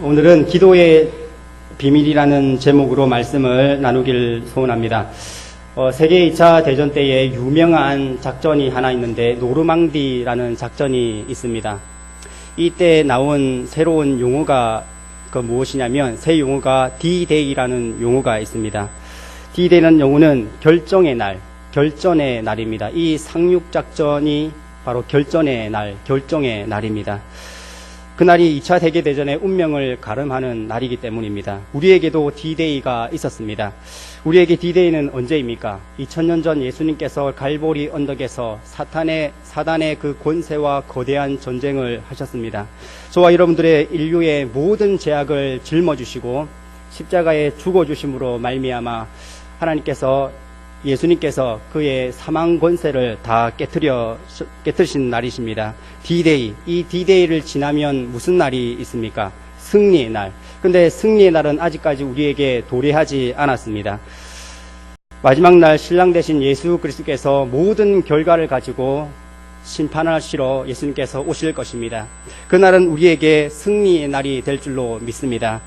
오늘은 기도의 비밀이라는 제목으로 말씀을 나누길 소원합니다. 세계 2차 대전 때에 유명한 작전이 하나 있는데 노르망디라는 작전이 있습니다. 이때 나온 새로운 용어가 무엇이냐면 새 용어가 D-Day라는 용어가 있습니다. D-Day라는 용어는 결정의 날, 결전의 날입니다. 이 상륙작전이 바로 결전의 날, 결정의 날입니다. 그날이 2차 세계대전의 운명을 가름하는 날이기 때문입니다. 우리에게도 D-Day가 있었습니다. 우리에게 D-Day는 언제입니까? 2000년 전 예수님께서 갈보리 언덕에서 사단의 그 권세와 거대한 전쟁을 하셨습니다. 저와 여러분들의 인류의 모든 죄악을 짊어지시고 십자가에 죽어주심으로 말미암아 예수님께서 그의 사망 권세를 다 깨뜨리신 날이십니다. D-Day. 이 D-Day를 지나면 무슨 날이 있습니까? 승리의 날. 근데 승리의 날은 아직까지 우리에게 도래하지 않았습니다. 마지막 날 신랑 되신 예수 그리스도께서 모든 결과를 가지고 심판하시러 예수님께서 오실 것입니다. 그날은 우리에게 승리의 날이 될 줄로 믿습니다.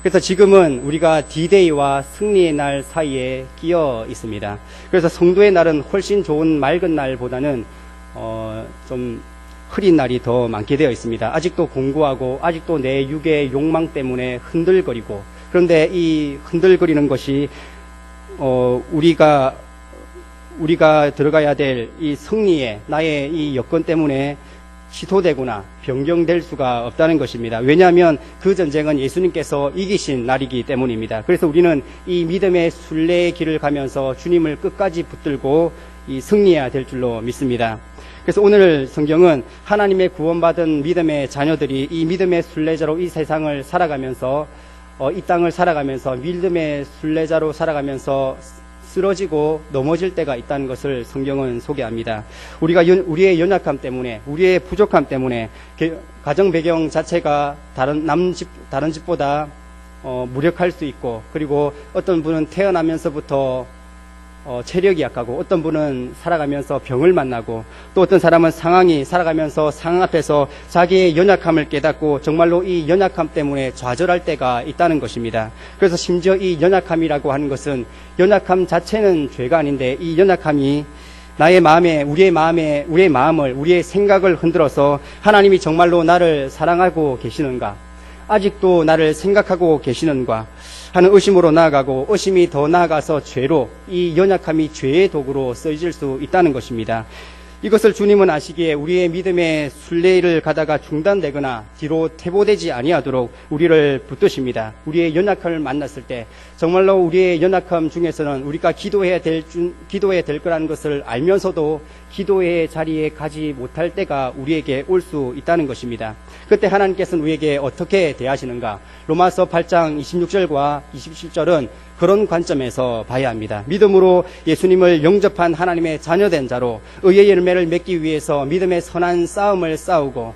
그래서 지금은 우리가 D-Day와 승리의 날 사이에 끼어 있습니다. 그래서 성도의 날은 훨씬 좋은 맑은 날보다는 좀 흐린 날이 더 많게 되어 있습니다. 아직도 공고하고 아직도 내 육의 욕망 때문에 흔들거리고, 그런데 이 흔들거리는 것이 우리가 들어가야 될 이 승리의 나의 이 여건 때문에 취소되거나 변경될 수가 없다는 것입니다. 왜냐하면 그 전쟁은 예수님께서 이기신 날이기 때문입니다. 그래서 우리는 이 믿음의 순례의 길을 가면서 주님을 끝까지 붙들고 이 승리해야 될 줄로 믿습니다. 그래서 오늘 성경은 하나님의 구원받은 믿음의 자녀들이 이 믿음의 순례자로 이 세상을 살아가면서 이 땅을 살아가면서 믿음의 순례자로 살아가면서 쓰러지고 넘어질 때가 있다는 것을 성경은 소개합니다. 우리의 연약함 때문에, 우리의 부족함 때문에 가정 배경 자체가 다른 집보다 무력할 수 있고, 그리고 어떤 분은 태어나면서부터 체력이 약하고, 어떤 분은 살아가면서 병을 만나고, 또 어떤 사람은 살아가면서 상황 앞에서 자기의 연약함을 깨닫고 정말로 이 연약함 때문에 좌절할 때가 있다는 것입니다. 그래서 심지어 이 연약함이라고 하는 것은, 연약함 자체는 죄가 아닌데 이 연약함이 우리의 마음을, 우리의 생각을 흔들어서 하나님이 정말로 나를 사랑하고 계시는가? 아직도 나를 생각하고 계시는가? 하는 의심으로 나아가고, 의심이 더 나아가서 죄로, 이 연약함이 죄의 도구로 쓰여질 수 있다는 것입니다. 이것을 주님은 아시기에 우리의 믿음의 순례를 가다가 중단되거나 뒤로 퇴보되지 아니하도록 우리를 붙드십니다. 우리의 연약함을 만났을 때 정말로 우리의 연약함 중에서는 우리가 기도해야 될 거라는 것을 알면서도 기도의 자리에 가지 못할 때가 우리에게 올 수 있다는 것입니다. 그때 하나님께서는 우리에게 어떻게 대하시는가? 로마서 8장 26절과 27절은 그런 관점에서 봐야 합니다. 믿음으로 예수님을 영접한 하나님의 자녀된 자로 의의 열매를 맺기 위해서 믿음의 선한 싸움을 싸우고,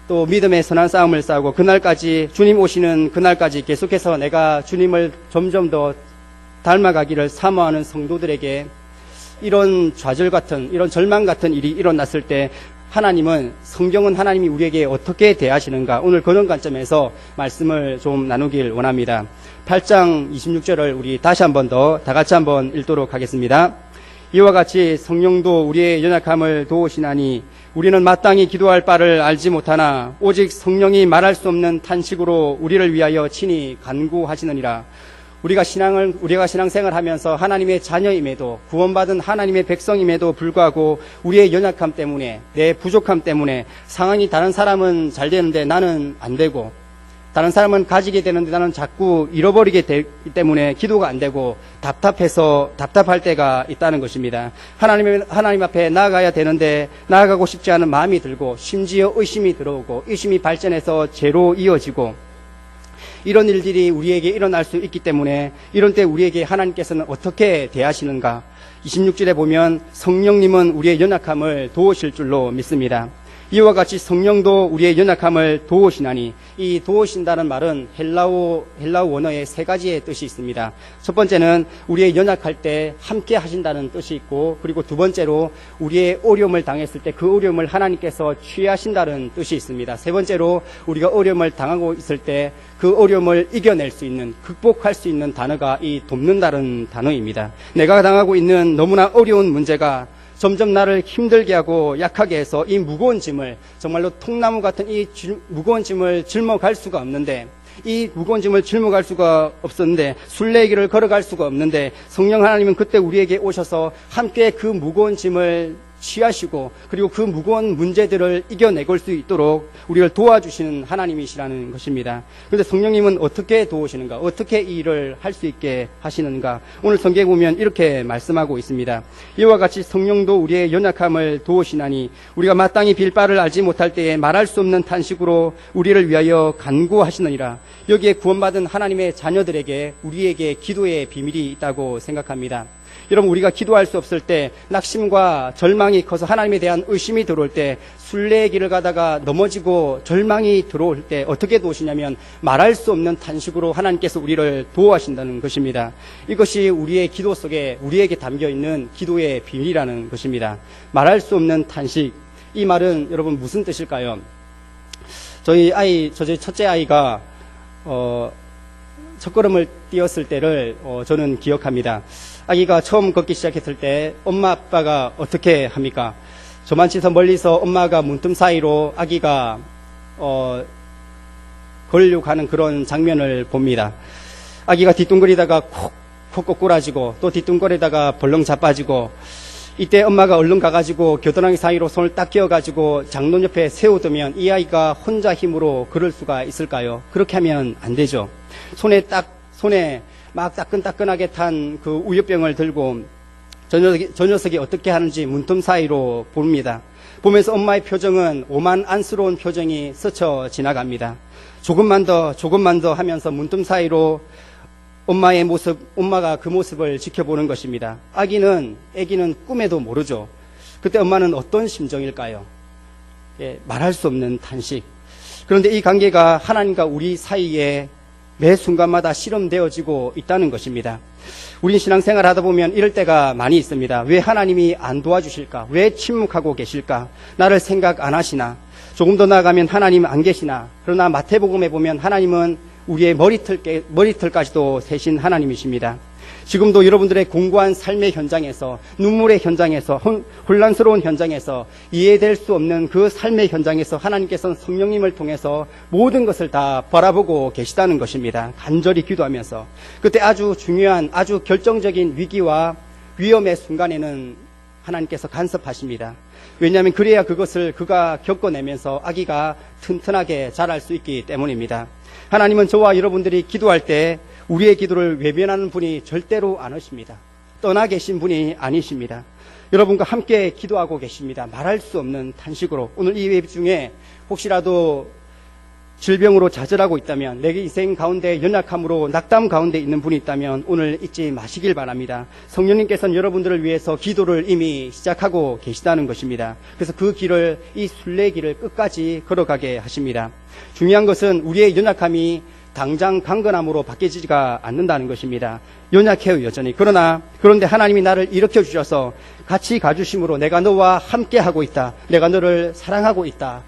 또 믿음의 선한 싸움을 싸우고, 그날까지, 주님 오시는 그날까지 계속해서 내가 주님을 점점 더 닮아가기를 사모하는 성도들에게 이런 좌절 같은, 이런 절망 같은 일이 일어났을 때 성경은 하나님이 우리에게 어떻게 대하시는가? 오늘 그런 관점에서 말씀을 좀 나누길 원합니다. 8장 26절을 우리 다시 한번 더 다 같이 한번 읽도록 하겠습니다. 이와 같이 성령도 우리의 연약함을 도우시나니 우리는 마땅히 기도할 바를 알지 못하나 오직 성령이 말할 수 없는 탄식으로 우리를 위하여 친히 간구하시느니라. 우리가 신앙생활 하면서 하나님의 자녀임에도, 구원받은 하나님의 백성임에도 불구하고 우리의 연약함 때문에, 내 부족함 때문에 상황이 다른 사람은 잘 되는데 나는 안 되고, 다른 사람은 가지게 되는데 나는 자꾸 잃어버리게 되기 때문에 기도가 안 되고 답답할 때가 있다는 것입니다. 하나님 앞에 나아가야 되는데 나아가고 싶지 않은 마음이 들고, 심지어 의심이 들어오고, 의심이 발전해서 죄로 이어지고, 이런 일들이 우리에게 일어날 수 있기 때문에 이런 때 우리에게 하나님께서는 어떻게 대하시는가? 26절에 보면 성령님은 우리의 연약함을 도우실 줄로 믿습니다. 이와 같이 성령도 우리의 연약함을 도우시나니, 이 도우신다는 말은 헬라어 원어에 세 가지의 뜻이 있습니다. 첫 번째는 우리의 연약할 때 함께 하신다는 뜻이 있고, 그리고 두 번째로 우리의 어려움을 당했을 때 그 어려움을 하나님께서 취하신다는 뜻이 있습니다. 세 번째로 우리가 어려움을 당하고 있을 때 그 어려움을 이겨낼 수 있는, 극복할 수 있는 단어가 이 돕는다는 단어입니다. 내가 당하고 있는 너무나 어려운 문제가 점점 나를 힘들게 하고 약하게 해서 이 무거운 짐을, 정말로 통나무 같은 이 무거운 짐을 짊어갈 수가 없는데, 이 무거운 짐을 짊어갈 수가 없었는데, 순례길을 걸어갈 수가 없는데, 성령 하나님은 그때 우리에게 오셔서 함께 그 무거운 짐을 취하시고, 그리고 그 무거운 문제들을 이겨내볼 수 있도록 우리를 도와주시는 하나님이시라는 것입니다. 그런데 성령님은 어떻게 도우시는가, 어떻게 이 일을 할 수 있게 하시는가, 오늘 성경에 보면 이렇게 말씀하고 있습니다. 이와 같이 성령도 우리의 연약함을 도우시나니, 우리가 마땅히 빌 바를 알지 못할 때에 말할 수 없는 탄식으로 우리를 위하여 간구하시느니라. 여기에 구원받은 하나님의 자녀들에게, 우리에게 기도의 비밀이 있다고 생각합니다. 여러분, 우리가 기도할 수 없을 때, 낙심과 절망이 커서 하나님에 대한 의심이 들어올 때, 순례의 길을 가다가 넘어지고 절망이 들어올 때 어떻게 도우시냐면, 말할 수 없는 탄식으로 하나님께서 우리를 도우하신다는 것입니다. 이것이 우리의 기도 속에 우리에게 담겨있는 기도의 비밀이라는 것입니다. 말할 수 없는 탄식, 이 말은 여러분 무슨 뜻일까요? 저희 첫째 아이가 첫걸음을 띄었을 때를 저는 기억합니다. 아기가 처음 걷기 시작했을 때 엄마 아빠가 어떻게 합니까? 저만치서 멀리서 엄마가 문틈 사이로 아기가 걸으려고 하는 그런 장면을 봅니다. 아기가 뒤뚱거리다가 콕 꼬꾸라지고, 또 뒤뚱거리다가 벌렁 자빠지고, 이때 엄마가 얼른 가가지고 겨드랑이 사이로 손을 딱 끼워가지고 장롱 옆에 세워두면 이 아이가 혼자 힘으로 걸을 수가 있을까요? 그렇게 하면 안 되죠. 손에 막 따끈따끈하게 탄 그 우유병을 들고 저 녀석이 어떻게 하는지 문틈 사이로 봅니다. 보면서 엄마의 표정은 오만 안쓰러운 표정이 스쳐 지나갑니다. 조금만 더 하면서 문틈 사이로 엄마가 그 모습을 지켜보는 것입니다. 아기는 꿈에도 모르죠. 그때 엄마는 어떤 심정일까요? 말할 수 없는 탄식. 그런데 이 관계가 하나님과 우리 사이에 매 순간마다 실험되어지고 있다는 것입니다. 우린 신앙생활 하다 보면 이럴 때가 많이 있습니다. 왜 하나님이 안 도와주실까? 왜 침묵하고 계실까? 나를 생각 안 하시나? 조금 더 나아가면 하나님 안 계시나? 그러나 마태복음에 보면 하나님은 우리의 머리털까지도 세신 하나님이십니다. 지금도 여러분들의 공고한 삶의 현장에서, 눈물의 현장에서, 혼란스러운 현장에서, 이해될 수 없는 그 삶의 현장에서 하나님께서는 성령님을 통해서 모든 것을 다 바라보고 계시다는 것입니다. 간절히 기도하면서. 그때 아주 중요한, 아주 결정적인 위기와 위험의 순간에는 하나님께서 간섭하십니다. 왜냐하면 그래야 그것을 그가 겪어내면서 아기가 튼튼하게 자랄 수 있기 때문입니다. 하나님은 저와 여러분들이 기도할 때 우리의 기도를 외면하는 분이 절대로 않으십니다. 떠나 계신 분이 아니십니다. 여러분과 함께 기도하고 계십니다. 말할 수 없는 탄식으로. 오늘 이 예배 중에 혹시라도 질병으로 좌절하고 있다면, 내 인생 가운데 연약함으로 낙담 가운데 있는 분이 있다면 오늘 잊지 마시길 바랍니다. 성령님께서는 여러분들을 위해서 기도를 이미 시작하고 계시다는 것입니다. 그래서 그 길을, 이 순례길을 끝까지 걸어가게 하십니다. 중요한 것은 우리의 연약함이 당장 강건함으로 바뀌지가 않는다는 것입니다. 연약해요, 여전히. 그런데 하나님이 나를 일으켜 주셔서 같이 가주심으로 내가 너와 함께 하고 있다. 내가 너를 사랑하고 있다.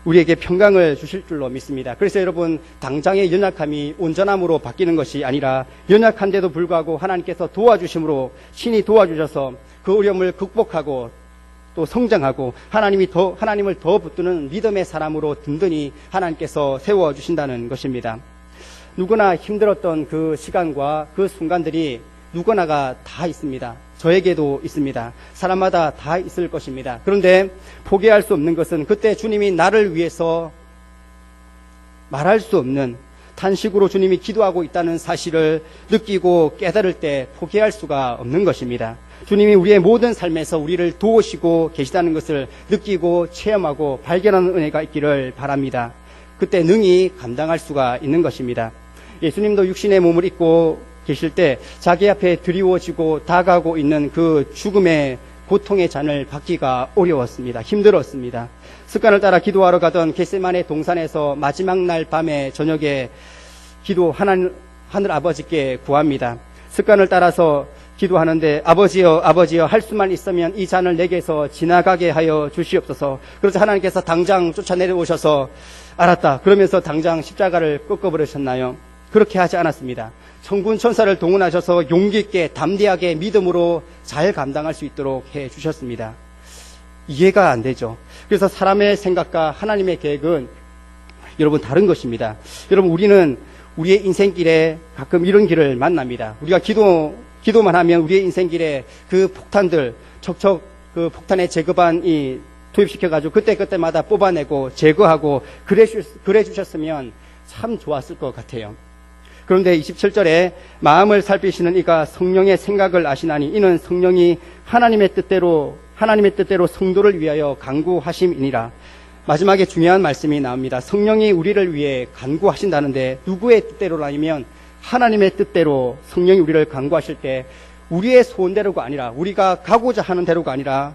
우리에게 평강을 주실 줄로 믿습니다. 그래서 여러분, 당장의 연약함이 온전함으로 바뀌는 것이 아니라 연약한데도 불구하고 하나님께서 도와주심으로, 신이 도와주셔서 그 어려움을 극복하고 또 성장하고 하나님을 더 붙드는 믿음의 사람으로 든든히 하나님께서 세워주신다는 것입니다. 누구나 힘들었던 그 시간과 그 순간들이 누구나가 다 있습니다. 저에게도 있습니다. 사람마다 다 있을 것입니다. 그런데 포기할 수 없는 것은 그때 주님이 나를 위해서 말할 수 없는 탄식으로 주님이 기도하고 있다는 사실을 느끼고 깨달을 때 포기할 수가 없는 것입니다. 주님이 우리의 모든 삶에서 우리를 도우시고 계시다는 것을 느끼고 체험하고 발견하는 은혜가 있기를 바랍니다. 그때 능히 감당할 수가 있는 것입니다. 예수님도 육신의 몸을 입고 계실 때 자기 앞에 드리워지고 다가오고 있는 그 죽음의 고통의 잔을 받기가 어려웠습니다. 힘들었습니다. 습관을 따라 기도하러 가던 겟세마네 동산에서 마지막 날 밤에 저녁에 하늘 아버지께 구합니다. 습관을 따라서 기도하는데 아버지여 할 수만 있으면 이 잔을 내게서 지나가게 하여 주시옵소서. 그래서 하나님께서 당장 쫓아내려오셔서 알았다 그러면서 당장 십자가를 꺾어버리셨나요? 그렇게 하지 않았습니다. 천군 천사를 동원하셔서 용기 있게 담대하게 믿음으로 잘 감당할 수 있도록 해 주셨습니다. 이해가 안 되죠. 그래서 사람의 생각과 하나님의 계획은 여러분 다른 것입니다. 여러분 우리는 우리의 인생길에 가끔 이런 길을 만납니다. 우리가 기도만 하면 우리의 인생길에 그 폭탄들 척척 그 폭탄에 제거반 투입시켜가지고 그때마다 뽑아내고 제거하고 그래 주셨으면 참 좋았을 것 같아요. 그런데 27절에 마음을 살피시는 이가 성령의 생각을 아시나니 이는 성령이 하나님의 뜻대로 성도를 위하여 간구하심이니라. 마지막에 중요한 말씀이 나옵니다. 성령이 우리를 위해 간구하신다는데 누구의 뜻대로라면 하나님의 뜻대로 성령이 우리를 간구하실 때 우리의 소원대로가 아니라 우리가 가고자 하는 대로가 아니라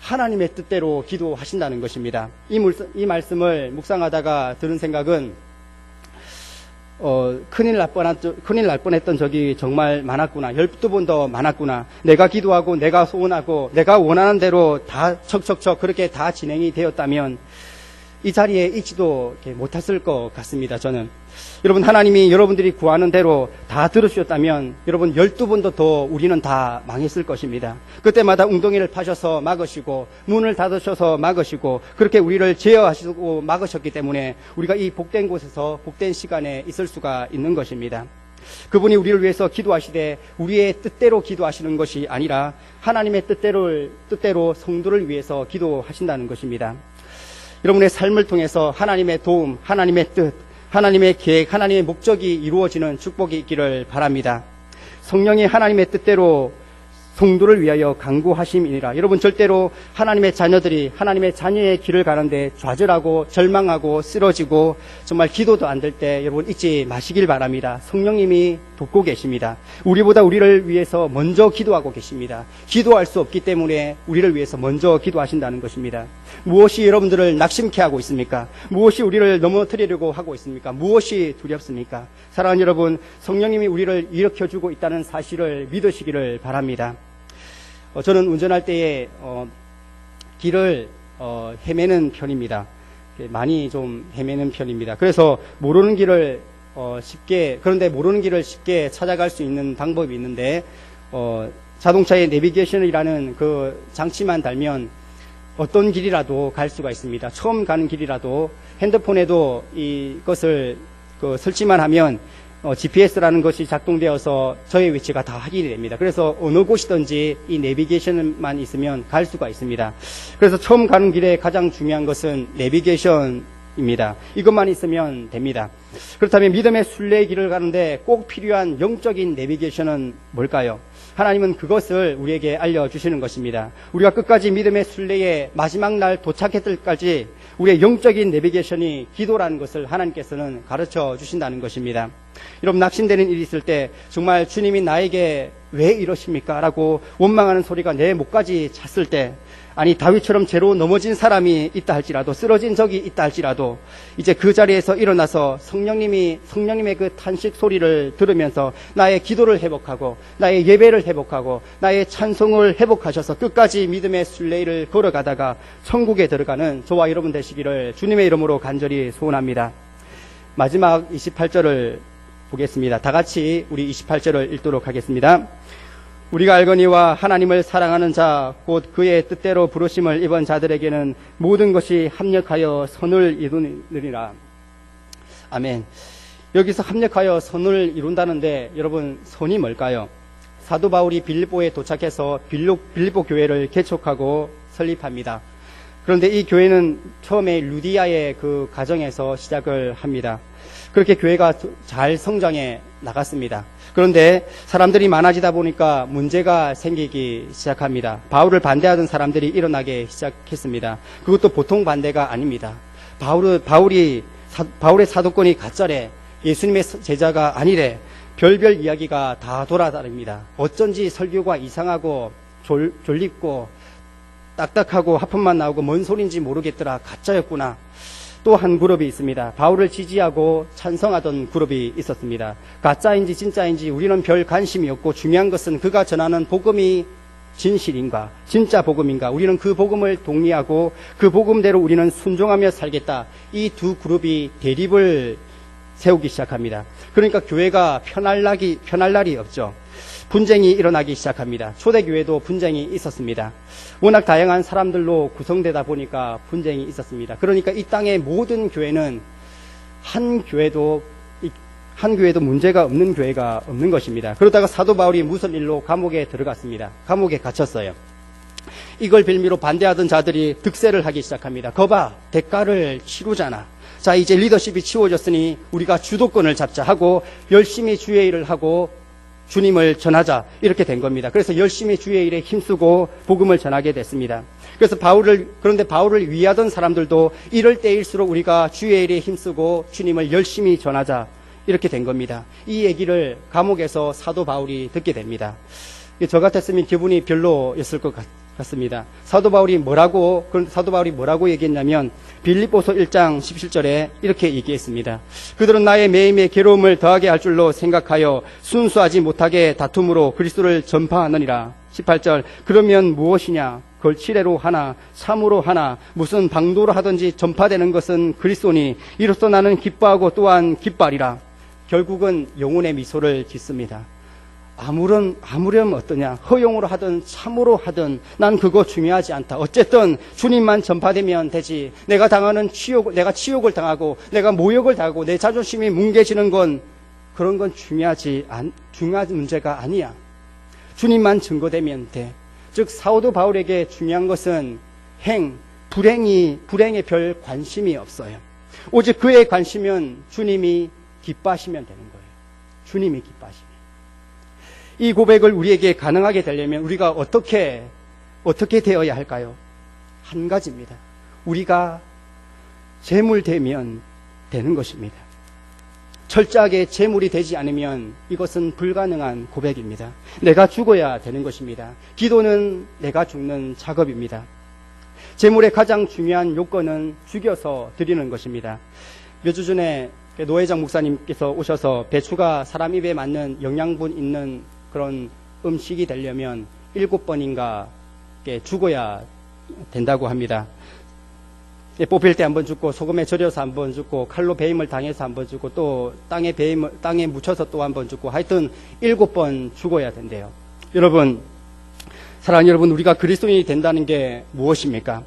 하나님의 뜻대로 기도하신다는 것입니다. 이 말씀을 묵상하다가 들은 생각은 큰일 날 뻔했던 적이 정말 많았구나. 12번 더 많았구나. 내가 기도하고 내가 소원하고 내가 원하는 대로 다 척척척 그렇게 다 진행이 되었다면 이 자리에 있지도 못했을 것 같습니다. 저는 여러분 하나님이 여러분들이 구하는 대로 다 들으셨다면 여러분 12번도 더 우리는 다 망했을 것입니다. 그때마다 웅덩이를 파셔서 막으시고 문을 닫으셔서 막으시고 그렇게 우리를 제어하시고 막으셨기 때문에 우리가 이 복된 곳에서 복된 시간에 있을 수가 있는 것입니다. 그분이 우리를 위해서 기도하시되 우리의 뜻대로 기도하시는 것이 아니라 하나님의 뜻대로 성도를 위해서 기도하신다는 것입니다. 여러분의 삶을 통해서 하나님의 도움, 하나님의 뜻, 하나님의 계획, 하나님의 목적이 이루어지는 축복이 있기를 바랍니다. 성령이 하나님의 뜻대로 성도를 위하여 간구하심이니라. 여러분 절대로 하나님의 자녀들이 하나님의 자녀의 길을 가는데 좌절하고 절망하고 쓰러지고 정말 기도도 안 될 때 여러분 잊지 마시길 바랍니다. 성령님이 돕고 계십니다. 우리보다 우리를 위해서 먼저 기도하고 계십니다. 기도할 수 없기 때문에 우리를 위해서 먼저 기도하신다는 것입니다. 무엇이 여러분들을 낙심케 하고 있습니까? 무엇이 우리를 넘어뜨리려고 하고 있습니까? 무엇이 두렵습니까? 사랑하는 여러분, 성령님이 우리를 일으켜주고 있다는 사실을 믿으시기를 바랍니다. 저는 운전할 때에 길을 헤매는 편입니다. 많이 좀 헤매는 편입니다. 그래서 모르는 길을 쉽게 찾아갈 수 있는 방법이 있는데 자동차의 내비게이션이라는 그 장치만 달면 어떤 길이라도 갈 수가 있습니다. 처음 가는 길이라도 핸드폰에도 이것을 설치만 하면 GPS라는 것이 작동되어서 저의 위치가 다 확인이 됩니다. 그래서 어느 곳이든지 이 내비게이션만 있으면 갈 수가 있습니다. 그래서 처음 가는 길에 가장 중요한 것은 내비게이션입니다. 이것만 있으면 됩니다. 그렇다면 믿음의 순례의 길을 가는데 꼭 필요한 영적인 내비게이션은 뭘까요? 하나님은 그것을 우리에게 알려주시는 것입니다. 우리가 끝까지 믿음의 순례의 마지막 날 도착할 때까지 우리의 영적인 내비게이션이 기도라는 것을 하나님께서는 가르쳐 주신다는 것입니다. 여러분 낙심되는 일이 있을 때 정말 주님이 나에게 왜 이러십니까? 라고 원망하는 소리가 내 목까지 찼을 때 아니 다윗처럼 죄로 넘어진 사람이 있다 할지라도 쓰러진 적이 있다 할지라도 이제 그 자리에서 일어나서 성령님의 그 탄식 소리를 들으면서 나의 기도를 회복하고 나의 예배를 회복하고 나의 찬송을 회복하셔서 끝까지 믿음의 순례를 걸어가다가 천국에 들어가는 저와 여러분 되시기를 주님의 이름으로 간절히 소원합니다. 마지막 28절을 보겠습니다. 다 같이 우리 28절을 읽도록 하겠습니다. 우리가 알거니와 하나님을 사랑하는 자 곧 그의 뜻대로 부르심을 입은 자들에게는 모든 것이 합력하여 선을 이루느니라. 아멘. 여기서 합력하여 선을 이룬다는데 여러분 선이 뭘까요? 사도 바울이 빌립보에 도착해서 빌립보 교회를 개척하고 설립합니다. 그런데 이 교회는 처음에 루디아의 그 가정에서 시작을 합니다. 그렇게 교회가 잘 성장해 나갔습니다. 그런데 사람들이 많아지다 보니까 문제가 생기기 시작합니다. 바울을 반대하던 사람들이 일어나기 시작했습니다. 그것도 보통 반대가 아닙니다. 바울의 사도권이 가짜래, 예수님의 제자가 아니래, 별별 이야기가 다 돌아다닙니다. 어쩐지 설교가 이상하고 졸립고 딱딱하고 하품만 나오고 뭔 소린지 모르겠더라. 가짜였구나. 또 한 그룹이 있습니다. 바울을 지지하고 찬성하던 그룹이 있었습니다. 가짜인지 진짜인지 우리는 별 관심이 없고 중요한 것은 그가 전하는 복음이 진실인가, 진짜 복음인가, 우리는 그 복음을 동의하고 그 복음대로 우리는 순종하며 살겠다. 이 두 그룹이 대립을 세우기 시작합니다. 그러니까 교회가 편할 날이 없죠. 분쟁이 일어나기 시작합니다. 초대교회도 분쟁이 있었습니다. 워낙 다양한 사람들로 구성되다 보니까 분쟁이 있었습니다. 그러니까 이 땅의 모든 교회는 한 교회도 문제가 없는 교회가 없는 것입니다. 그러다가 사도 바울이 무슨 일로 감옥에 들어갔습니다. 감옥에 갇혔어요. 이걸 빌미로 반대하던 자들이 득세를 하기 시작합니다. 거봐, 대가를 치르잖아. 자, 이제 리더십이 치워졌으니 우리가 주도권을 잡자 하고 열심히 주의 일을 하고 주님을 전하자, 이렇게 된 겁니다. 그래서 열심히 주의 일에 힘쓰고 복음을 전하게 됐습니다. 그래서 그런데 바울을 위하던 사람들도 이럴 때일수록 우리가 주의 일에 힘쓰고 주님을 열심히 전하자, 이렇게 된 겁니다. 이 얘기를 감옥에서 사도 바울이 듣게 됩니다. 저 같았으면 기분이 별로였을 것 같습니다. 사도 바울이 뭐라고 얘기했냐면 빌립보서 1장 17절에 이렇게 얘기했습니다. 그들은 나의 매임에 괴로움을 더하게 할 줄로 생각하여 순수하지 못하게 다툼으로 그리스도를 전파하느니라. 18절, 그러면 무엇이냐? 걸치레로 하나 참으로 하나 무슨 방도로 하든지 전파되는 것은 그리스도니 이로써 나는 기뻐하고 또한 기뻐하리라. 결국은 영혼의 미소를 짓습니다. 아무렴 어떠냐, 허용으로 하든 참으로 하든 난 그거 중요하지 않다. 어쨌든 주님만 전파되면 되지. 내가 치욕을 당하고 내가 모욕을 당하고 내 자존심이 뭉개지는 건 그런 건 중요한 문제가 아니야. 주님만 증거되면 돼. 즉 사도 바울에게 중요한 것은 불행에 별 관심이 없어요. 오직 그의 관심은 주님이 기뻐하시면 되는 거예요. 주님이 기뻐하시면. 이 고백을 우리에게 가능하게 되려면 우리가 어떻게 되어야 할까요? 한 가지입니다. 우리가 재물되면 되는 것입니다. 철저하게 재물이 되지 않으면 이것은 불가능한 고백입니다. 내가 죽어야 되는 것입니다. 기도는 내가 죽는 작업입니다. 재물의 가장 중요한 요건은 죽여서 드리는 것입니다. 몇 주 전에 노 회장 목사님께서 오셔서 배추가 사람 입에 맞는 영양분 있는 그런 음식이 되려면 7번인가 죽어야 된다고 합니다. 뽑힐 때 한번 죽고 소금에 절여서 한번 죽고 칼로 배임을 당해서 한번 죽고 또 땅에 묻혀서 또 한번 죽고 하여튼 7번 죽어야 된대요. 여러분, 사랑하는 여러분, 우리가 그리스도인이 된다는 게 무엇입니까?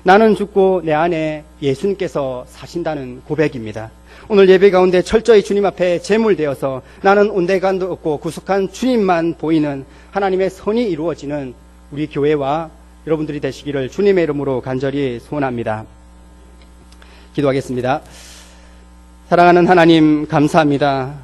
나는 죽고 내 안에 예수님께서 사신다는 고백입니다. 오늘 예배 가운데 철저히 주님 앞에 제물되어서 나는 온데간도 없고 구속한 주님만 보이는 하나님의 선이 이루어지는 우리 교회와 여러분들이 되시기를 주님의 이름으로 간절히 소원합니다. 기도하겠습니다. 사랑하는 하나님, 감사합니다.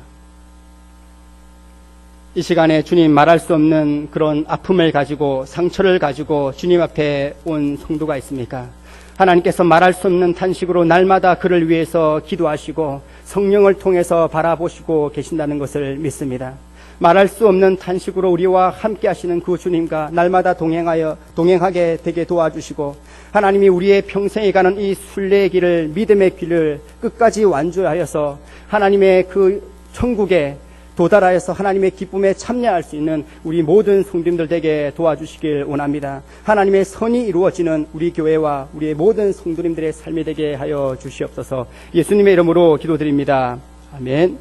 이 시간에 주님, 말할 수 없는 그런 아픔을 가지고 상처를 가지고 주님 앞에 온 성도가 있습니까? 하나님께서 말할 수 없는 탄식으로 날마다 그를 위해서 기도하시고 성령을 통해서 바라보시고 계신다는 것을 믿습니다. 말할 수 없는 탄식으로 우리와 함께 하시는 그 주님과 날마다 동행하게 되게 도와주시고 하나님이 우리의 평생에 가는 이 순례의 길을, 믿음의 길을 끝까지 완주하여서 하나님의 그 천국에 도달하여서 하나님의 기쁨에 참여할 수 있는 우리 모든 성도님들 되게 도와주시길 원합니다. 하나님의 선이 이루어지는 우리 교회와 우리의 모든 성도님들의 삶이 되게 하여 주시옵소서. 예수님의 이름으로 기도드립니다. 아멘.